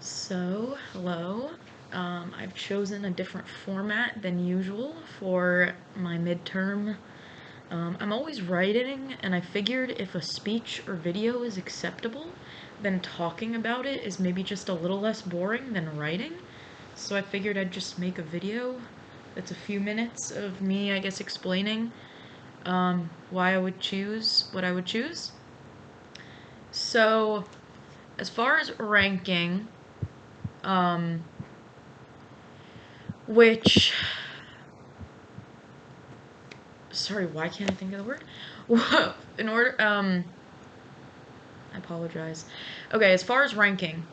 So, hello. I've chosen a different format than usual for my midterm. I'm always writing, and I figured if a speech or video is acceptable, then talking about it is maybe just a little less boring than writing. So I figured I'd just make a video that's a few minutes of me, I guess, explaining why I would choose what I would choose. So, as far as ranking, which, sorry, why can't I think of the word? I apologize. Okay, as far as ranking,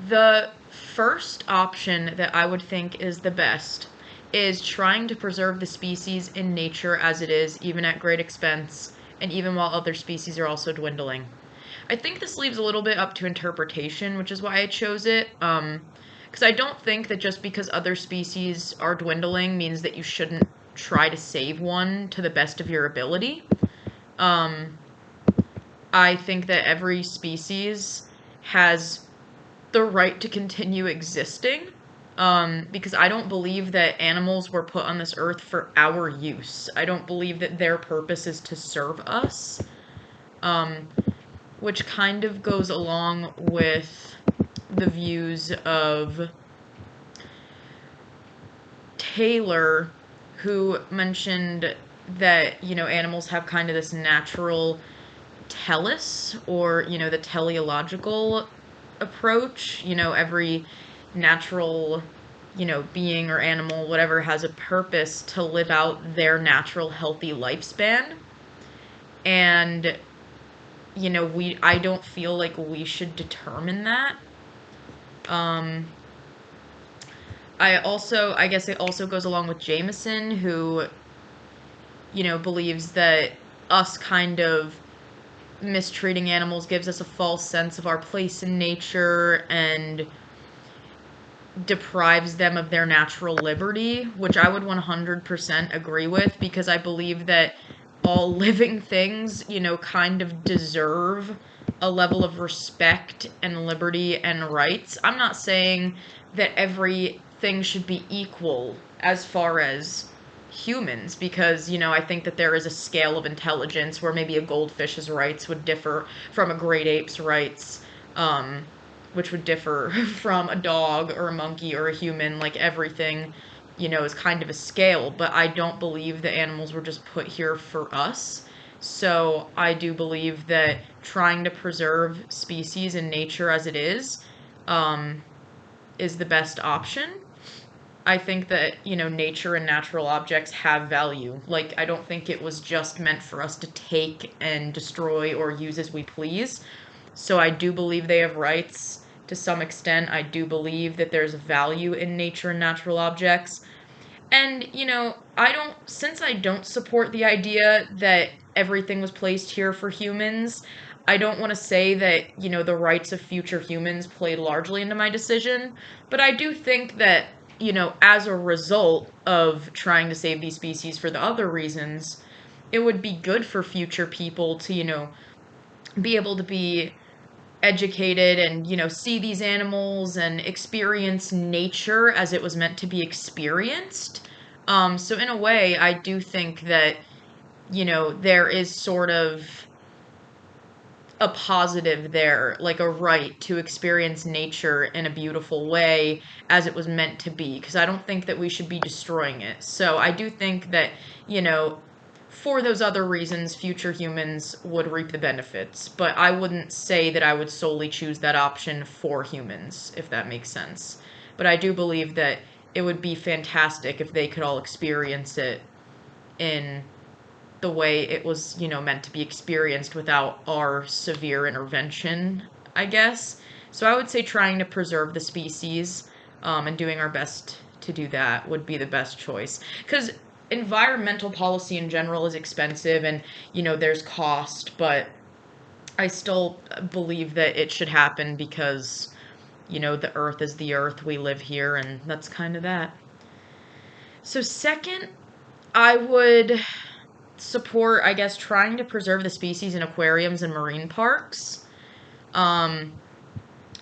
the first option that I would think is the best is trying to preserve the species in nature as it is, even at great expense, and even while other species are also dwindling. I think this leaves a little bit up to interpretation, which is why I chose it. Because I don't think that just because other species are dwindling means that you shouldn't try to save one to the best of your ability. I think that every species has the right to continue existing. Because I don't believe that animals were put on this earth for our use. I don't believe that their purpose is to serve us. Which kind of goes along with the views of Taylor, who mentioned that, animals have kind of this natural telos, or, the teleological approach. Every natural, being or animal, whatever, has a purpose to live out their natural, healthy lifespan. And, I don't feel like we should determine that. I guess it also goes along with Jameson, who, believes that us kind of mistreating animals gives us a false sense of our place in nature and deprives them of their natural liberty, which I would 100% agree with, because I believe that all living things, kind of deserve a level of respect and liberty and rights. I'm not saying that everything should be equal as far as humans, because, I think that there is a scale of intelligence where maybe a goldfish's rights would differ from a great ape's rights, which would differ from a dog or a monkey or a human. Like, everything, is kind of a scale, but I don't believe that animals were just put here for us. So I do believe that trying to preserve species in nature as it is the best option. I think that, nature and natural objects have value. Like, I don't think it was just meant for us to take and destroy or use as we please. So I do believe they have rights to some extent. I do believe that there's value in nature and natural objects. And, since I don't support the idea that everything was placed here for humans, I don't want to say that, the rights of future humans played largely into my decision, but I do think that, as a result of trying to save these species for the other reasons, it would be good for future people to, be able to be educated and, see these animals and experience nature as it was meant to be experienced. So in a way, I do think that, there is sort of a positive there, like a right to experience nature in a beautiful way as it was meant to be, because I don't think that we should be destroying it. So I do think that, for those other reasons, future humans would reap the benefits. But I wouldn't say that I would solely choose that option for humans, if that makes sense. But I do believe that it would be fantastic if they could all experience it in the way it was, meant to be experienced without our severe intervention, I guess. So I would say trying to preserve the species, and doing our best to do that would be the best choice. Because environmental policy in general is expensive, and, there's cost, but I still believe that it should happen because, the earth is the earth, we live here, and that's kind of that. So second, I would support, I guess, trying to preserve the species in aquariums and marine parks.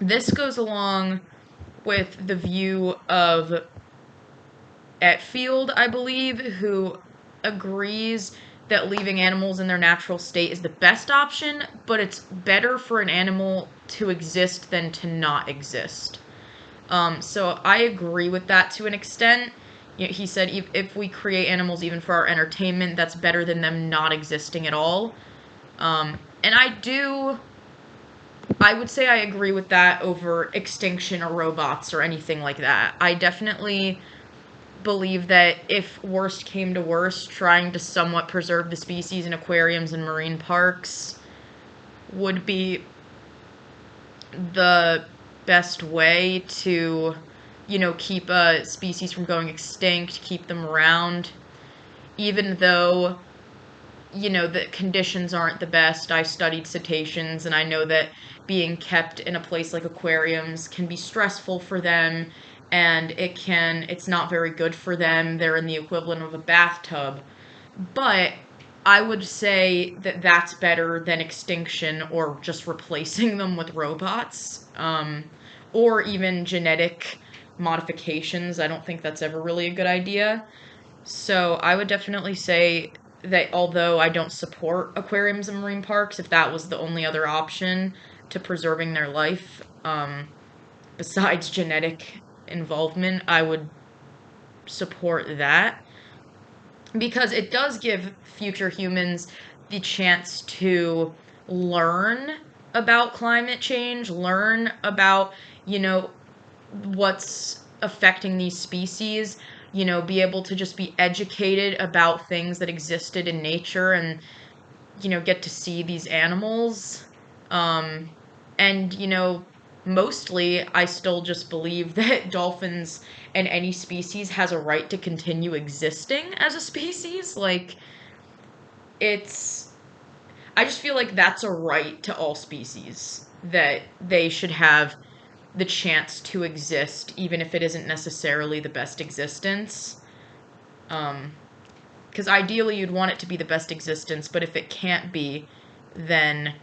This goes along with the view of Etfield, I believe, who agrees that leaving animals in their natural state is the best option, but it's better for an animal to exist than to not exist. So I agree with that to an extent. He said if we create animals even for our entertainment, that's better than them not existing at all. And I would say I agree with that over extinction or robots or anything like that. I definitely believe that if worst came to worst, trying to somewhat preserve the species in aquariums and marine parks would be the best way to, keep a species from going extinct, keep them around, even though, the conditions aren't the best. I studied cetaceans, and I know that being kept in a place like aquariums can be stressful for them, and it's not very good for them. They're in the equivalent of a bathtub. But I would say that that's better than extinction or just replacing them with robots, or even genetic modifications. I don't think that's ever really a good idea. So I would definitely say that although I don't support aquariums and marine parks, if that was the only other option to preserving their life, besides genetic involvement, I would support that, because it does give future humans the chance to learn about climate change, learn about, what's affecting these species, be able to just be educated about things that existed in nature and, get to see these animals. Um, and, mostly I still just believe that dolphins and any species has a right to continue existing as a species. Like, it's, I just feel like that's a right to all species, that they should have the chance to exist, even if it isn't necessarily the best existence. Because ideally you'd want it to be the best existence, but if it can't be, then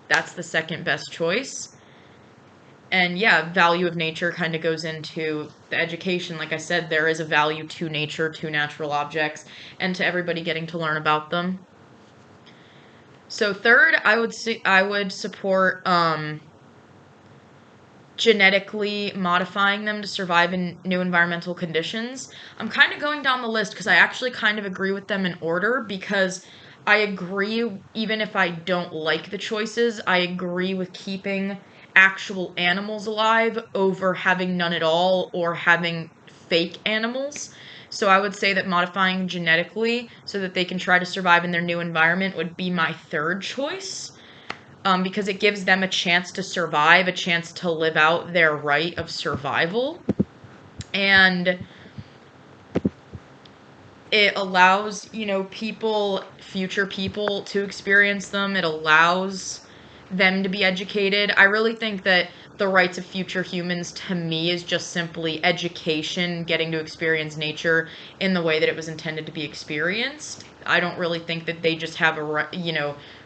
that's the second best choice. And yeah, value of nature kind of goes into the education. Like I said, there is a value to nature, to natural objects, and to everybody getting to learn about them. So third, I would support genetically modifying them to survive in new environmental conditions. I'm kind of going down the list because I actually kind of agree with them in order, because I agree, even if I don't like the choices, I agree with keeping actual animals alive over having none at all or having fake animals. So I would say that modifying genetically so that they can try to survive in their new environment would be my third choice, because it gives them a chance to survive, a chance to live out their right of survival. And it allows, future people to experience them. It allows them to be educated. I really think that the rights of future humans, to me, is just simply education, getting to experience nature in the way that it was intended to be experienced. I don't really think that they just have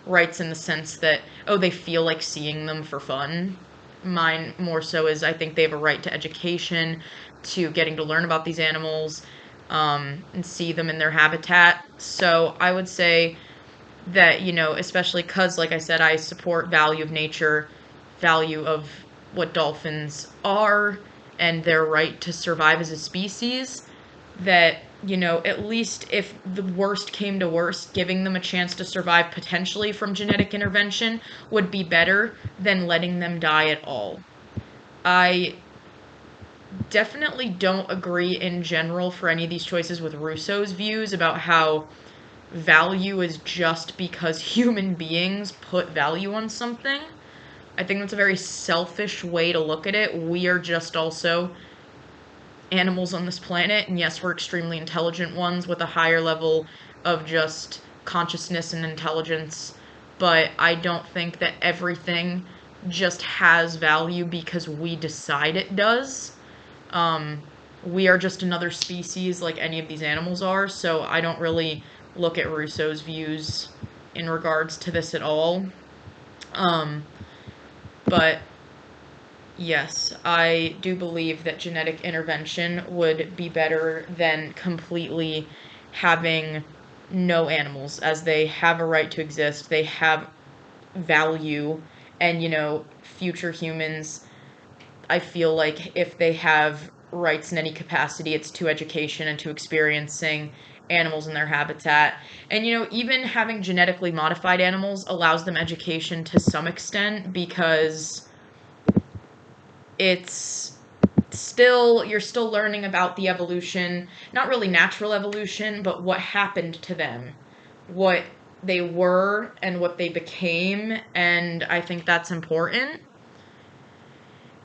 rights in the sense that, oh, they feel like seeing them for fun. Mine more so is, I think they have a right to education, to getting to learn about these animals, and see them in their habitat. So I would say that, especially because, like I said, I support value of nature, value of what dolphins are, and their right to survive as a species, that, at least if the worst came to worst, giving them a chance to survive potentially from genetic intervention would be better than letting them die at all. I definitely don't agree in general for any of these choices with Rousseau's views about how value is just because human beings put value on something. I think that's a very selfish way to look at it. We are just also animals on this planet, and yes, we're extremely intelligent ones with a higher level of just consciousness and intelligence, but I don't think that everything just has value because we decide it does. We are just another species like any of these animals are, so I don't really look at Rousseau's views in regards to this at all. But Yes, I do believe that genetic intervention would be better than completely having no animals, as they have a right to exist, they have value, and, future humans, I feel like if they have rights in any capacity, it's to education and to experiencing animals in their habitat. And, even having genetically modified animals allows them education to some extent because it's you're still learning about the evolution, not really natural evolution, but what happened to them, what they were and what they became, and I think that's important.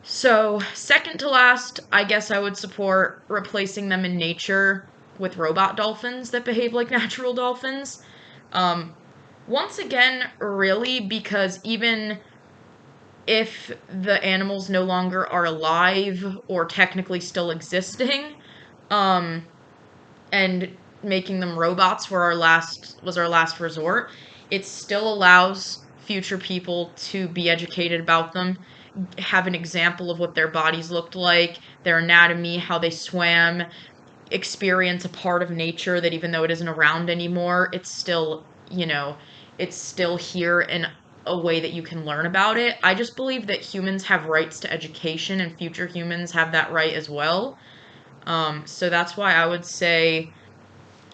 So, second to last, I guess I would support replacing them in nature with robot dolphins that behave like natural dolphins. Um, Once again, really, because even if the animals no longer are alive or technically still existing, um, and making them robots was our last resort, it still allows future people to be educated about them, have an example of what their bodies looked like, their anatomy, how they swam, experience a part of nature that even though it isn't around anymore, it's still here in a way that you can learn about it. I just believe that humans have rights to education and future humans have that right as well. So that's why I would say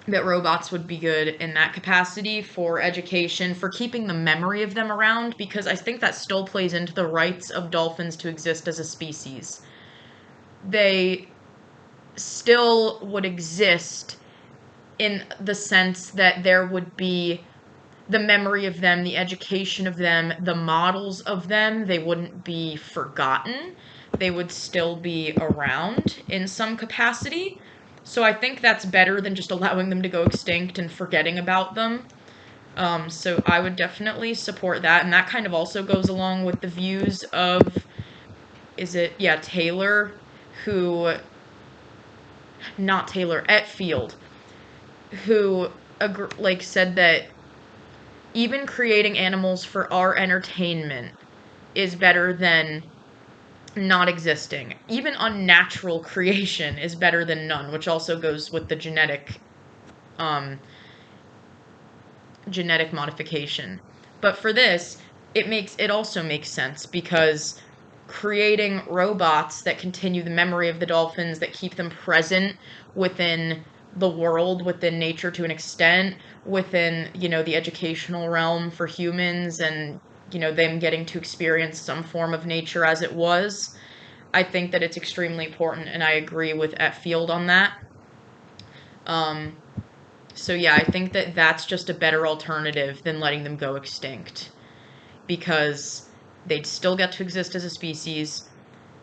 that robots would be good in that capacity for education, for keeping the memory of them around, because I think that still plays into the rights of dolphins to exist as a species. They still would exist in the sense that there would be the memory of them, the education of them, the models of them. They wouldn't be forgotten. They would still be around in some capacity. So I think that's better than just allowing them to go extinct and forgetting about them. So I would definitely support that. And that kind of also goes along with the views of, Taylor, who, not Taylor, Etfield, who said that even creating animals for our entertainment is better than not existing. Even unnatural creation is better than none, which also goes with the um, genetic modification. But for this, it also makes sense because creating robots that continue the memory of the dolphins, that keep them present within the world, within nature to an extent, within, the educational realm for humans and, them getting to experience some form of nature as it was. I think that it's extremely important, and I agree with Etfield on that. Um, so yeah, I think that that's just a better alternative than letting them go extinct because they'd still get to exist as a species.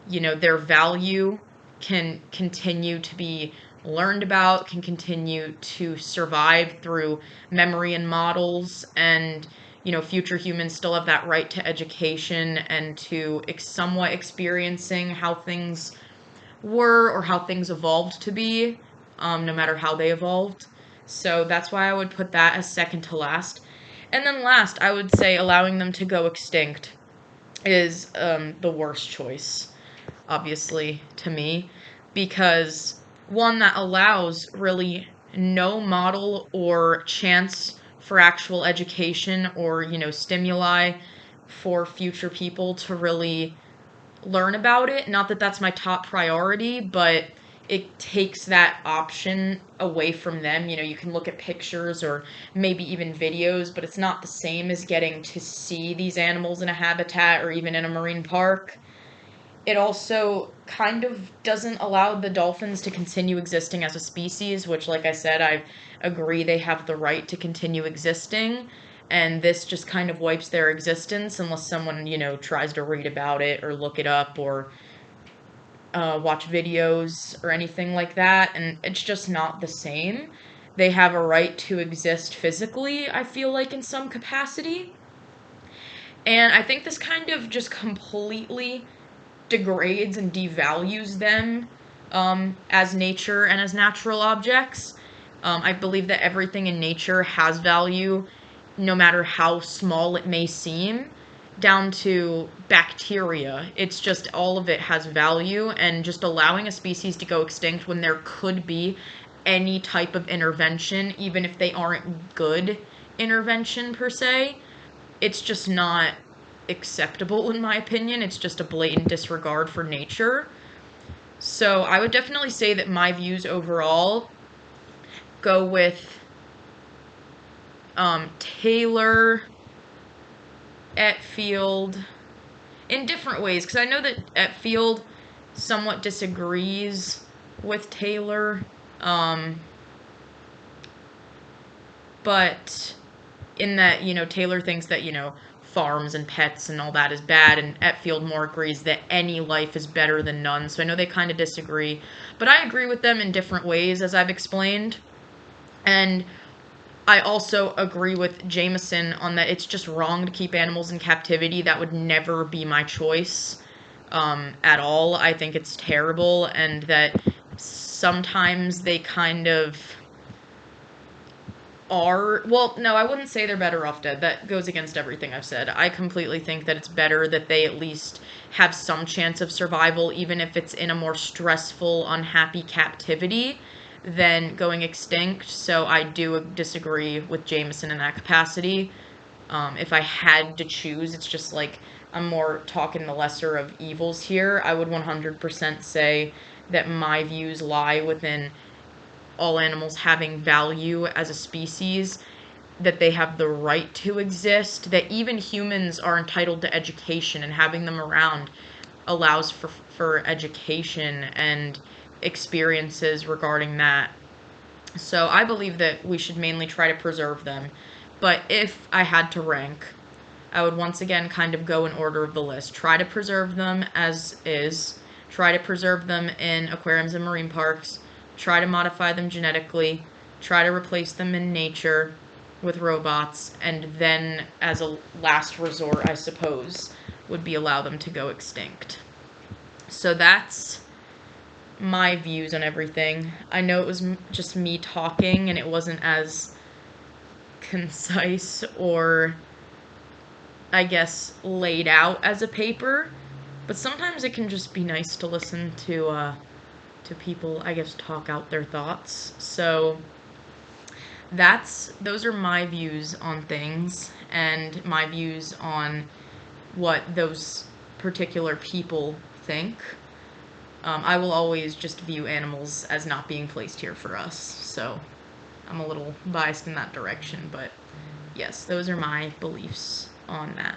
Their value can continue to be learned about, can continue to survive through memory and models, and, future humans still have that right to education and to somewhat experiencing how things were or how things evolved to be, no matter how they evolved. So that's why I would put that as second to last. And then last, I would say allowing them to go extinct is the worst choice, obviously, to me, because one that allows really no model or chance for actual education or, stimuli for future people to really learn about it. Not that that's my top priority, but it takes that option away from them. You can look at pictures or maybe even videos, but it's not the same as getting to see these animals in a habitat or even in a marine park. It also kind of doesn't allow the dolphins to continue existing as a species, which, like I said, I agree they have the right to continue existing. And this just kind of wipes their existence unless someone, tries to read about it or look it up or watch videos or anything like that. And it's just not the same. They have a right to exist physically, I feel like, in some capacity. And I think this kind of just completely degrades and devalues them as nature and as natural objects. I believe that everything in nature has value, no matter how small it may seem. down to bacteria. It's just all of it has value, and just allowing a species to go extinct when there could be any type of intervention, even if they aren't good intervention per se, it's just not acceptable in my opinion. It's just a blatant disregard for nature. So I would definitely say that my views overall go with Taylor, Etfield, in different ways, because I know that Etfield somewhat disagrees with Taylor, but in that, Taylor thinks that, farms and pets and all that is bad, and Etfield more agrees that any life is better than none. So I know they kind of disagree, but I agree with them in different ways, as I've explained. And I also agree with Jameson on that it's just wrong to keep animals in captivity. That would never be my choice at all. I think it's terrible, and that sometimes they kind of are, well, no, I wouldn't say they're better off dead. That goes against everything I've said. I completely think that it's better that they at least have some chance of survival, even if it's in a more stressful, unhappy captivity, than going extinct. So I do disagree with Jameson in that capacity. If I had to choose, it's just like I'm more talking the lesser of evils here. I would 100% say that my views lie within all animals having value as a species, that they have the right to exist, that even humans are entitled to education, and having them around allows for education and experiences regarding that. So I believe that we should mainly try to preserve them. But if I had to rank, I would once again kind of go in order of the list. Try to preserve them as is. Try to preserve them in aquariums and marine parks. Try to modify them genetically. Try to replace them in nature with robots. And then, as a last resort, I suppose, would be allow them to go extinct. So that's my views on everything. I know it was just me talking and it wasn't as concise or, I guess, laid out as a paper, but sometimes it can just be nice to listen to people, I guess, talk out their thoughts. So those are my views on things, and my views on what those particular people think. I will always just view animals as not being placed here for us, so I'm a little biased in that direction, but yes, those are my beliefs on that.